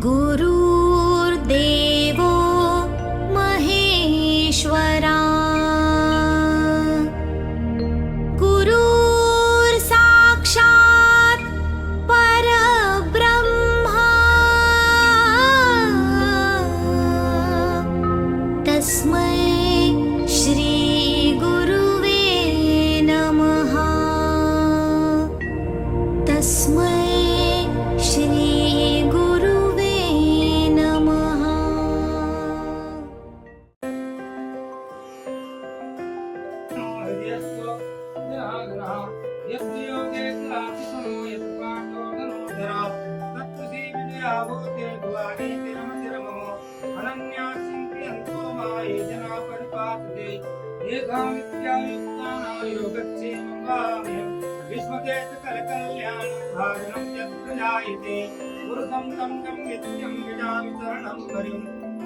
गुरुर्देवो महेश्वरा गुरुर्साक्षात् परब्रह्मा तस्मै श्री गुरुवे नमः। तस्मै श्री गुरुवे नमः।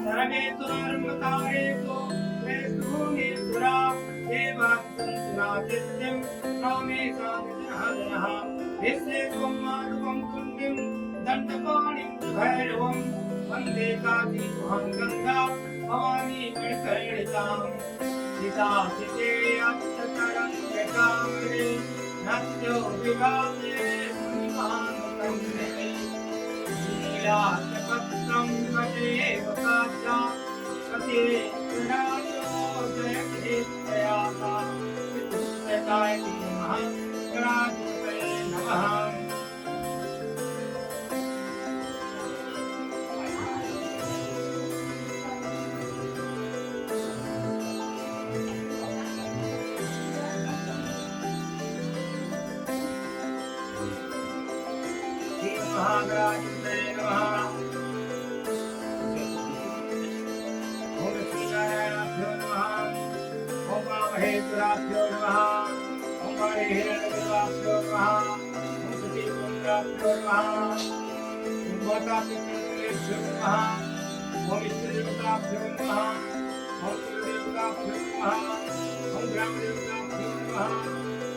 शरणे तुरन्मतारे को प्रेष्ठभूमि पुरा देवात्संसुनादित्यं रामे सामिजनः विश्वे त्वं कुण्डिं दण्डपाणिं भैरवं वन्दे काशीगुहां गङ्गा भवानी मणिकर्णितां सीता सीते अक्षतरङ्गकामरे नत्यो विभावे मुनिमानुकम्ये नीलाचपत्रं वदेव काचा कते विराजो जयते प्रयासा विदुष्टताय नमः गणाधिपतये नमः। महागणाधिपतये नमः। ओम श्रीनारायणाभ्यो नमः। ओम महेश्वराभ्यो नमः। ओम हरिहरदेवाभ्यो नमः। ओम सतीपुत्राभ्यो नमः। ओम मातापितृभ्यो नमः। ओम इष्टदेवताभ्यो नमः। ओम कुलदेवताभ्यो नमः। ओम ग्रामदेवताभ्यो नमः।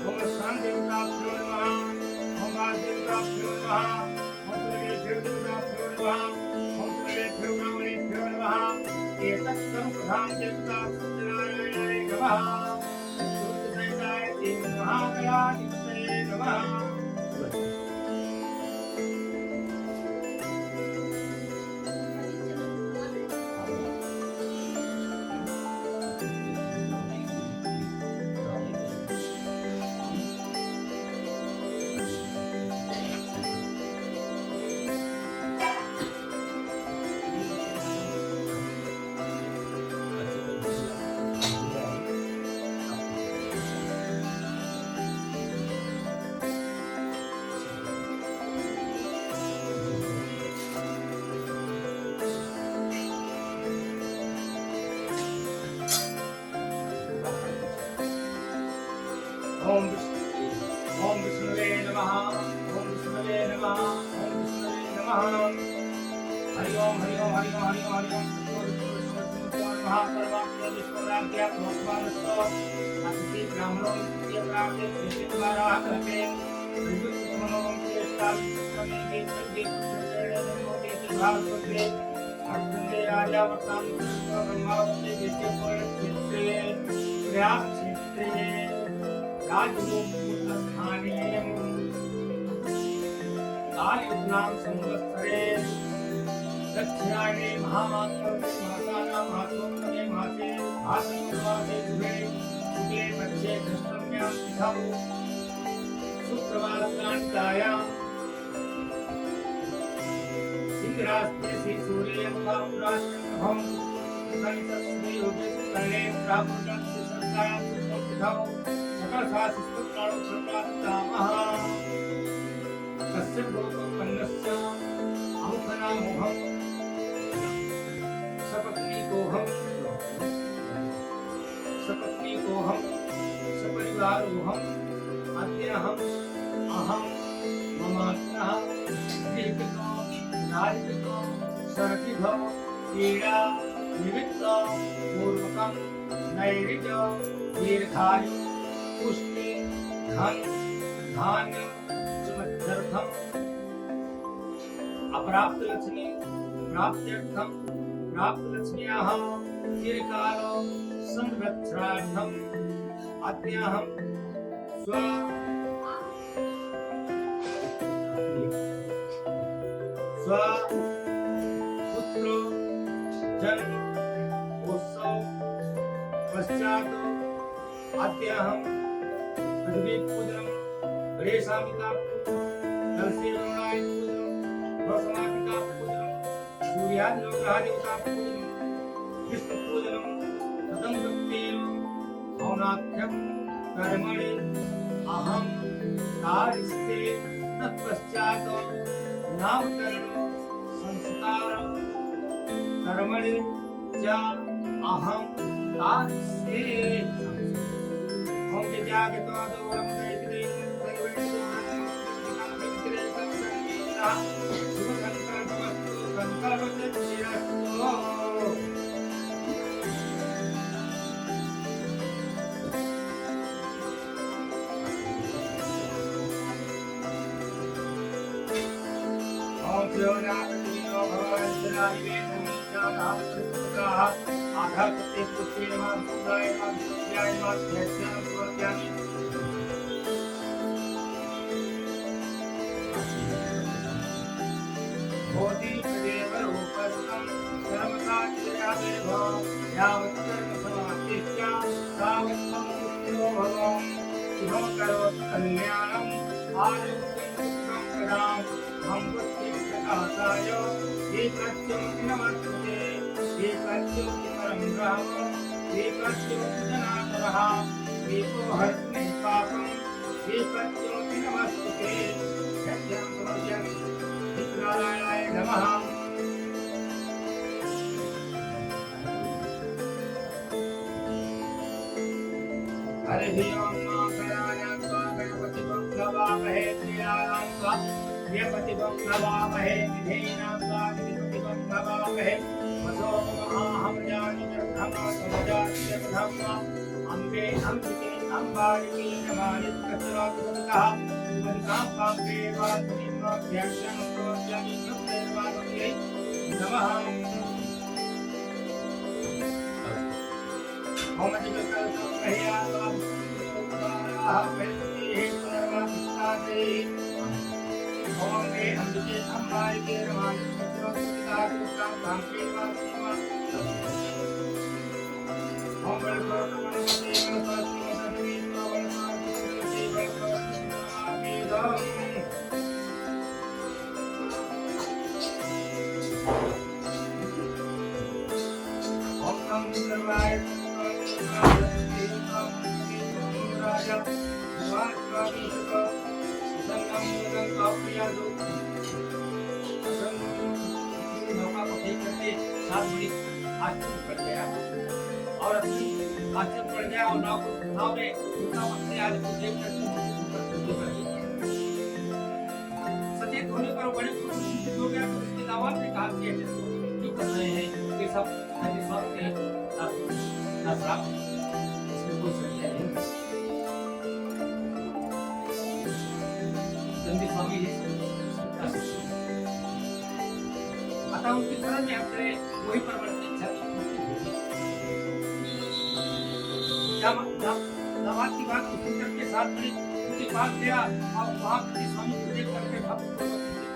ओम स्थानदेवताभ्यो नमः। ओम वासदेवताभ्यो नमः। ओम देवताभ्यो नमः। ओम देवेभ्यो ब्राह्मणेभ्यो नमः। एतत्सं प्रधान देवता सत्यनारायणाय नमः। सूर्यसहिताय महागणाधिपतये नमः। ओम विष्णुवे नमः। ओम विष्णुवे नमः। ओम विष्णुवे नमः। हरि ओम हरि ओम हरि ओम हरि ओम हरि ओम महापरमात्मा विष्णुराज्ञा भगवानस्तो अतिथि ब्राह्मणों के प्राप्ते विष्णुद्वारा करके विष्णुमनों के स्थापित के सभी पुत्रने के भागवते अग्नि आर्यावर्तां ब्रह्मावती विद्या पर क्षेत्रे प्रयाग क्षेत्रे राजरूपस्थानीयं कालयुग्नां संवत्सरे दक्षिणायने महामासनां मासोत्तरे मासे आश्विनमासे शुभे शुक्ले पक्षे दशम्यां तिथौ सुप्रभातकान्तायां इंद्रास्ते श्री सूर्यं वापुराश्रमं सनितस्मै योगे सुकर्णे प्रापुरं सुसंतायां सुतिथौ सकलशास्त्रप्राणो प्रप्राप्तामः तस्य भूतोपन्नस्य अमुखनामोहं सपत्नीकोहं सपरिवारोहं अद्यहम् अहं ममात्मनः दीपिका नारिका सर्पिभो पीडा निमित्त पूर्वकं नैऋत्य दीर्घायु पुष्टि धन धान्य सुमध्यर्थम अप्राप्त लक्ष्मी प्राप्त्यर्थं प्राप्तलक्ष्म्याः चिरकालो संरक्षणार्थम् अद्याहं स्वपुत्रो जन्म उत्सव पश्चात् अद्याहं पृथ्वी पूजनं गणेशाम्बिका पूजनं नरसिंहनाय पूजनं भस्माम्बिका पूजनं सूर्यादिग्रहादिका पूजनं विष्णु पूजनं तदङ्गत्वेन औनाख्यं कर्मणि अहं कारिष्ये तत्पश्चात् नामकरण संस्कार कर्मणि च अहं कारिष्ये ओम विद्यागतो दोरं दैत्रे सचेत होने पर बड़े कुछ हो गया तो उसके दावा ने कहा कि ऐसे क्यों कर रहे हैं ये सब नदी सब के नफरत इसमें कोई सच्चाई नहीं नंदी स्वामी जी अतः उनके शरण में हमसे वही परवर्ती इच्छा जब की बात को सुनकर के साथ में उनके पास गया और वहाँ के स्वामी को देख करके भक्त को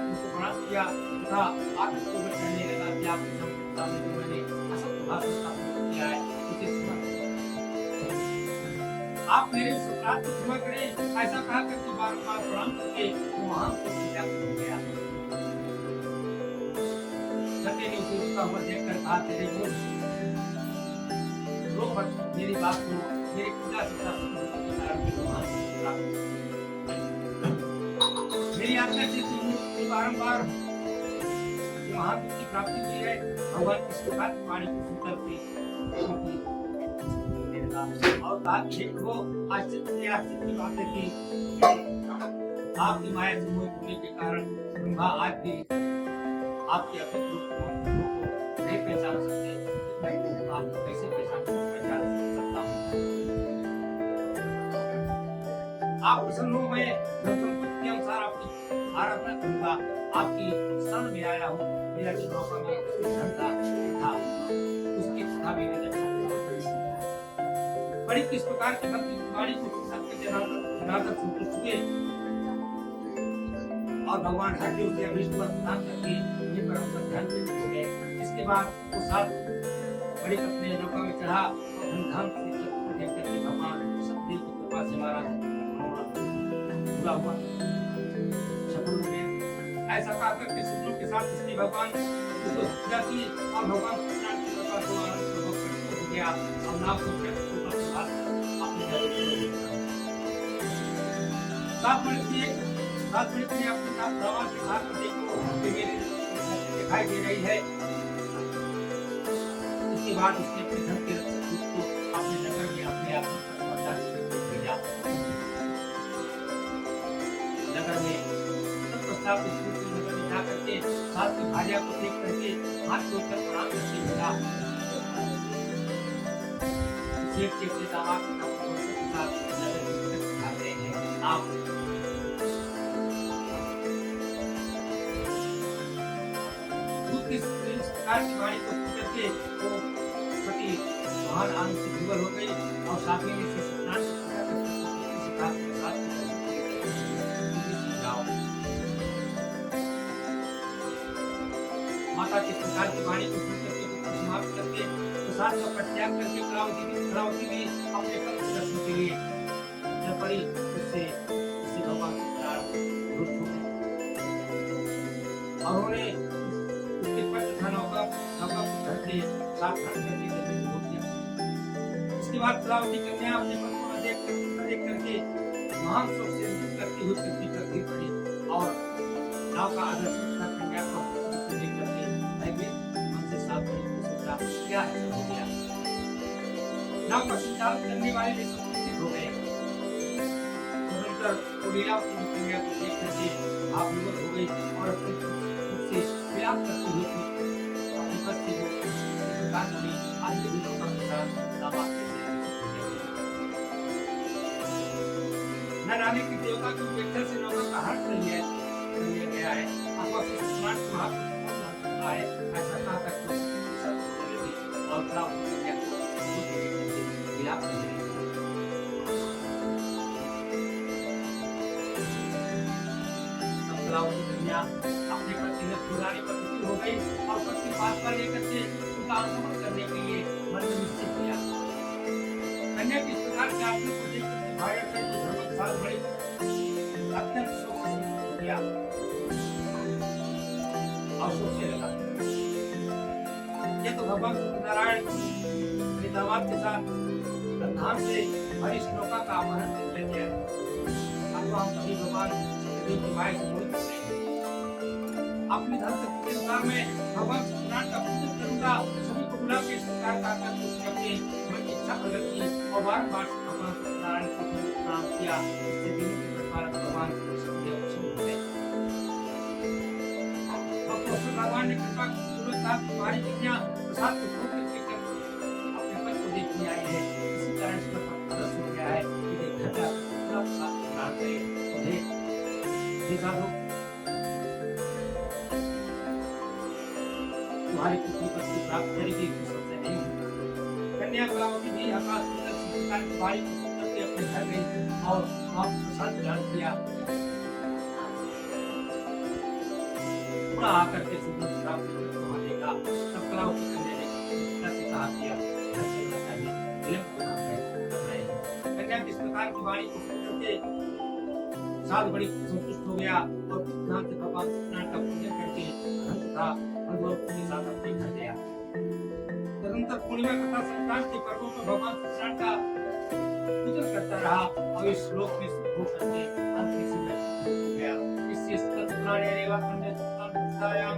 उनको प्रणाम किया तथा आत्म को कहने लगा कि आप सामने जो मैंने असत भाव स्थापित किया है उसे सुना आप मेरे अपराध को क्षमा करें ऐसा कहा करके बार-बार प्रणाम करके वहाँ को त्याग हो गया सत्य ने उसे उसका हुआ देख कर कहा तेरे को रो मत मेरी बात को मेरी पूजा से मेरी आज्ञा से बारंबार महान की प्राप्ति हुई है भगवान इस प्रकार पानी को सुंदर थी और बात वो आश्चर्य की बात है कि आपकी माया से मोहित होने के कारण ब्रह्मा आज भी आपके अभित रूप को नहीं पहचान सकते आप कैसे पहचान सकता हूँ आप प्रसन्न हो मैं के अनुसार आपकी सुधार अपना करूंगा। आपकी शरण में आया हूँ, मेरा जो नौका में धंधा था उसकी तथा मेरे रक्षा बड़ी किस प्रकार की भक्ति की वाणी को सबके जनार्दन संतुष्ट हुए और भगवान हरदेव के अभीष्ट वर प्रदान करके ये परम पर ध्यान केंद्रित हो गए। इसके बाद वो साथ बड़ी अपने नौका में चढ़ा और धूमधाम से देख करके भगवान सतदेव की कृपा से महाराज पूरा हुआ, सफल हो गया। ऐसा कहा करके सुखों के साथ इसने भगवान को पूजा की और भगवान कृष्ण की कृपा को आनंद हो गया और नाम को ऊपर अपने सात मिनट में अपने साथ दवा के साथ देखो कि मेरे दिखाई दे रही है। इसके बाद उसने अपने धन के रक्षक दूत को अपने नगर में अपने आप भेजा। नगर में प्रस्ताव नगर में जा करके साथ की भार्या को देख करके हाथ जोड़कर प्रणाम करके मिला। से दामाद के साथ नगर में आ गए हैं। आप इस प्रकार की वाणी को करके वो सती महान आनंद से विवल हो गई और साथी ने इसे स्नान सिखा के साथ माता के प्रकार की वाणी को करके समाप्त करके प्रसाद का परित्याग करके कलावती भी अपने पद दर्शन के लिए जब पड़ी उससे भगवान से प्यार रुष्ट हो गए और उन्हें इसके बाद कलावती कन्या अपने पति को देख करके महान शोक से करती हुई पृथ्वी पर गिर पड़ी और नाव का आदर्शन कन्या को देख करके भयभीत मन से साफ बड़ी सोचा क्या है हो गया। नाव का संचालन करने वाले भी संतुष्ट हो गए। तदनंतर लीलावती कन्या को देख करके आप विवश हो गई और अपने खुद से विलाप करती हुई न रानी की देवता की उपेक्षा से नौका का हट कर लिया गया है। आपको स्मार्ट सुहाग है ऐसा कहा तक और कन्या अपने पति ने फुलाने पर दुखी हो गई और पति पास पर लेकर के उनका अनुगमन करने के लिए मन में निश्चित किया। कन्या की इस प्रकार से आदमी को देख करके भाई से धर्मशाल बड़ी अत्यंत शोक से हो गया और सोचने लगा ये तो भगवान सत्यनारायण अपने दामाद के साथ धाम से भरी श्लोका का अपहरण कर लेते हैं। अब तो हम सभी भगवान सत्यदेव की माया से मोहित हो गए। अपने धन शक्ति के अनुसार मैं भगवान सत्यनारायण का पूजन करूंगा। सभी को बुला के सरकार का आकर उसने अपने मन की इच्छा प्रकट की और बारंबार भगवान सत्यनारायण को प्रणाम किया। इससे दिनों के प्रकार भगवान सत्यदेव प्रसन्न हो गए। भगवान ने कृपा पूर्वक तुम्हारी कन्या प्रसाद को भोग करके अपने पद को देखने आई है। इसी कारण इसका प्रदर्शन हो गया है कि घटा पूरा प्रसाद प्रदान करे। देखा दो तुम्हारी पुत्री पति प्राप्त करेगी सबसे नहीं। कन्या कलावती भी आकाश में संस्कार की वाणी को सुन करके अपने घर गई और वहां प्रसाद ग्रहण किया। पुनः आकर के सुंदर प्राप्त वहां देखा तब कलावती कन्या ने से कहा किया घर चलना चाहिए विलंब को ना है। कन्या इस प्रकार की वाणी को सुन करके साध बड़ी संतुष्ट हो गया और ध्यान से भगवान सत्यनारायण का पूजन करके अनंत था अनुभव के साथ अपने घर गया। तदनंतर पूर्णिमा तथा संक्रांति के पर्वों पर भगवान सत्यनारायण का पूजन करता रहा और इस श्लोक में हो करके अंत में हो गया। इससे स्कंद पुराण रेवा खंड संतायाम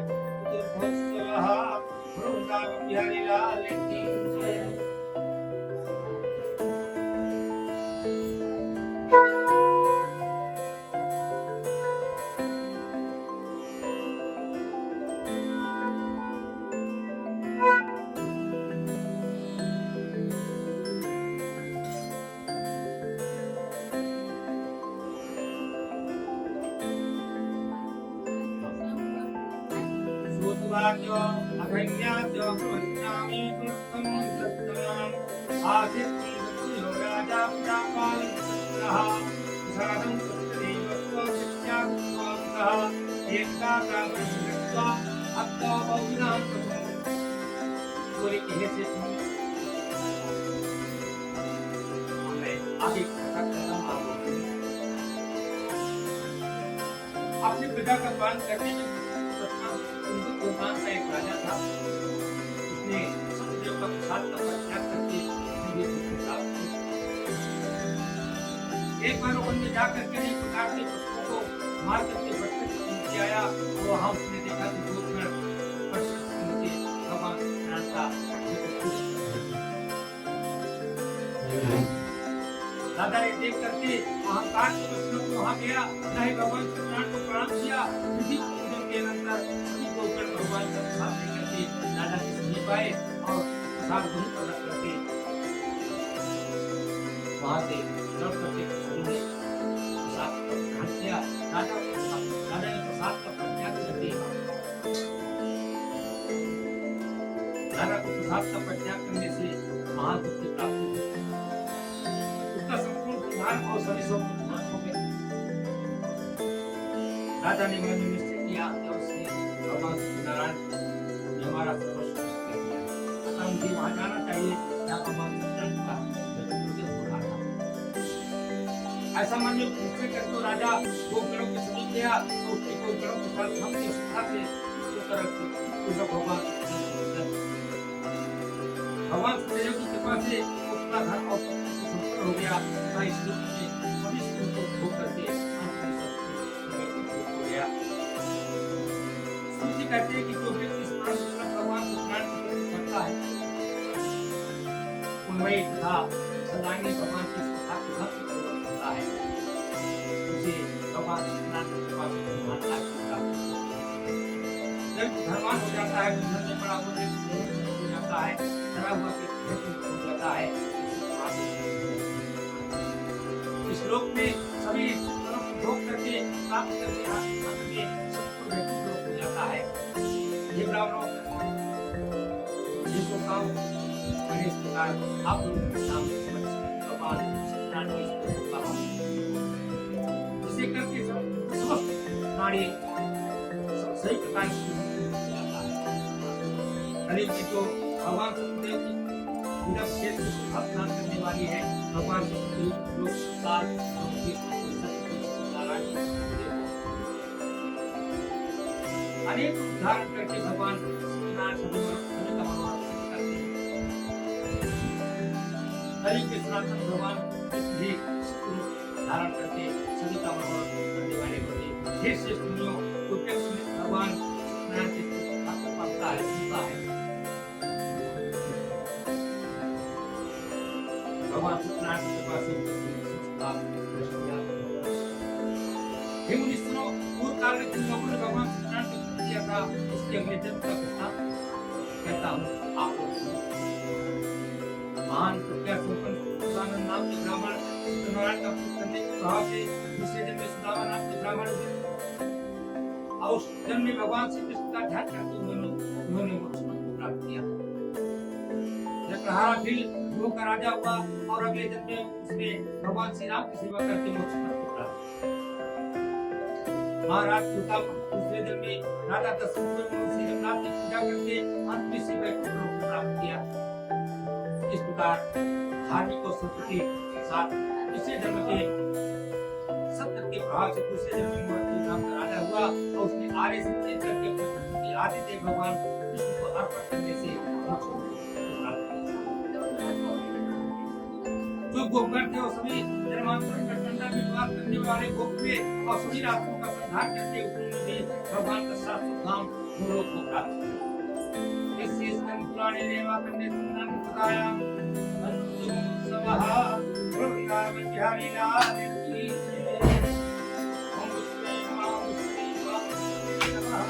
उद्भवस्वः वृंदावन बिहारी लाल की जय। सुवाच्य अधन्याच्य प्रवक्ष्यामि कृतं सत्यम् आसिद्धिर्यो राजा प्रजापाल साधं सत्यदेवत्व सत्यात्मकः एकता प्राप्तिर्त्वा अत्ता बहुविधां पूरी कैसे सुनी हमने आगे कथा करना मालूम अपने पिता का पालन करने में दुर्गान का एक राजा था। उसने सत्यदेव का प्रसाद का परित्याग करके एक बार वन में जाकर के एक प्रकार के पशुओं को मार करके बच्चे को नीचे आया और वहां उसने देखा कि दो पेड़ नीचे भगवान कृष्ण का राजा ने देख करके अहंकार के वश में वहां गया, चाहे भगवान कृष्ण को प्रणाम किया, किसी पूजन के अंदर सभी को ऊपर भगवान का प्रसाद लेकर के राजा के समीप आए और प्रसाद वहीं पर रख करके वहां से लौट करके सभी ने प्रसाद को ग्रहण किया। राजा ने प्रसाद का परित्याग कर दिया। राजा को प्रसाद का परित्याग करने से महान दुख की प्राप्ति हुई। उसका संपूर्ण उद्धार और सभी सब उद्धार हो गए। राजा ने मन में निश्चय किया कि उसने भगवान सत्यनारायण ने हमारा सर्वस्व नष्ट कर दिया, अतः मुझे वहां जाना चाहिए जहाँ भगवान सत्यनारायण का जन्म हो रहा था। ऐसा मन में निश्चय कर तो राजा गोपियों के समीप गया और उसके गोपियों के साथ हम के सुधा से भगवान सत्यदेव की कृपा से उसका धन और संपन्न हो गया। इस रूप में सभी सुखों को भोग करके अंत में सब हो गया। स्तुति कहते हैं कि जो व्यक्ति स्मरण पूर्वक भगवान सत्यनारायण की स्तुति करता है, उन्मयी तथा सदांगी भगवान की कथा को भक्ति पूर्वक सुनता है, उसे भगवान सत्यनारायण की कृपा से धनवान प्राप्त होता है। जब धनवान हो जाता है, धन में बड़ा हो जाता है, डरा हुआ व्यक्ति हो जाता है। इस लोक में सभी भोग करके प्राप्त करके अंत में संपूर्ण व्यक्ति लोक हो जाता है। ये ब्राह्मणों जिसको काम मैंने इस प्रकार आप लोगों के सामने भगवान सत्यनारायण को इस प्रकार कहा, जिसे करके समस्त प्राणी सही प्रकार से हो जाता है। कलियुग की जो भगवान सत्यदेव की पूजा क्षेत्र स्नान करने वाली है, भगवान सत्यदेव लोक काल अनेक धारण करके भगवान सत्यनारायण सभी का मनोरथ करते हैं। कलियुग के सनातन भगवान भी धारण करके सभी का मनोरथ करने वाले होते हैं। हे श्रेष्ठ मुनियों, जो व्यक्ति भगवान सत्यनारायण के कथा को पढ़ता है, सुनता है, भगवान सत्यनारायण की कृपा से संस्कार नष्ट हो जाता है। हे मुनीश्वरों, पूर्व काल में जिन लोगों ने भगवान सत्यनारायण को स्तुति किया था, उसके अगले जन्म का कथा कहता हूँ आप लोग सुनो। महान प्रज्ञा संपन्न सुदानंद नाम के ब्राह्मण सत्यनारायण का पुत्र करने के प्रभाव से दूसरे जन्म में सुदामा नाम के ब्राह्मण हुए और उस जन्म में भगवान श्री कृष्ण का ध्यान करके उन्होंने मोक्ष को प्राप्त किया। जब प्रहारा फिर लोक का राजा हुआ और अगले जन्म में उसने भगवान श्री राम की सेवा करके मोक्ष को प्राप्त किया। महाराज सुता दूसरे जन्म में राजा दशरथ ने श्री जगन्नाथ की पूजा करके अंत में श्री वैकुंठ लोक को प्राप्त किया। इस प्रकार धार्मिक और सत्य के साथ दूसरे जन्म के सत्य के प्रभाव से दूसरे जन्म में श्री राम का राजा हुआ और उसने आर्य से चेत करके अपने आदित्य भगवान कृष्ण को अर्पण करने से मोक्ष को प्राप्त किया। जो गोपगण थे वो सभी धर्मांतरण का ठंडा विवाद करने वाले गोप थे और सभी रास्तों का संहार करके उन्होंने भी भगवान का शाश्वत धाम गोलोक को प्राप्त किया। इस स्कंद पुराणे देवा कन्या सुंदर बताया अंशु सवहा वृंदावन बिहारी लाल की ओम विष्णु नमः विष्णु नमः।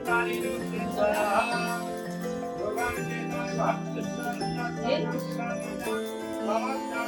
काली नमस्ते स्वाहा भगवान के नाम भक्त माता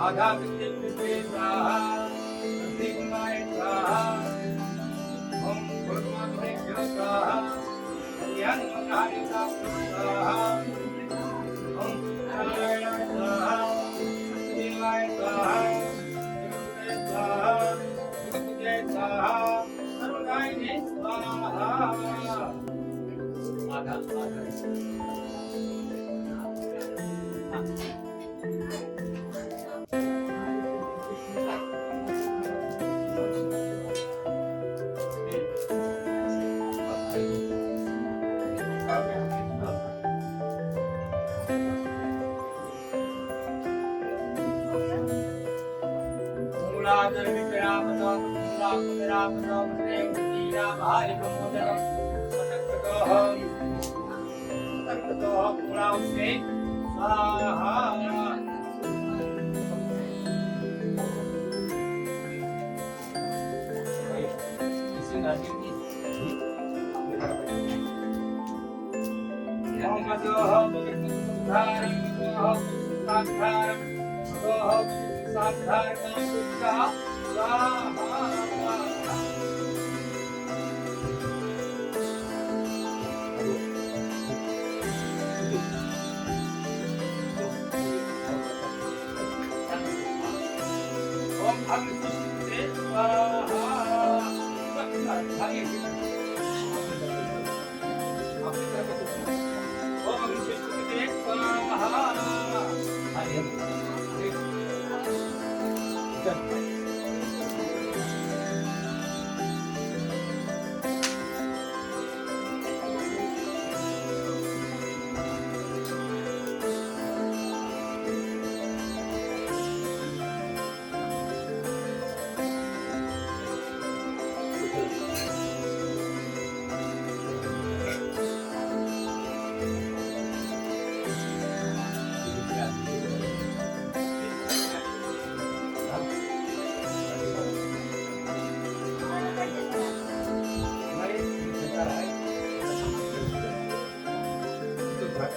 आधा कृत्य स्वाहा दिग्माय स्वाहा ओम भगवान स्वाहा ज्ञान मंगारि स्वाहा ओम नारायण स्वाहा देवाय स्वाहा देवाय स्वाहा जय स्वाहा सर्वदाय स्वाहा आधा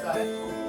है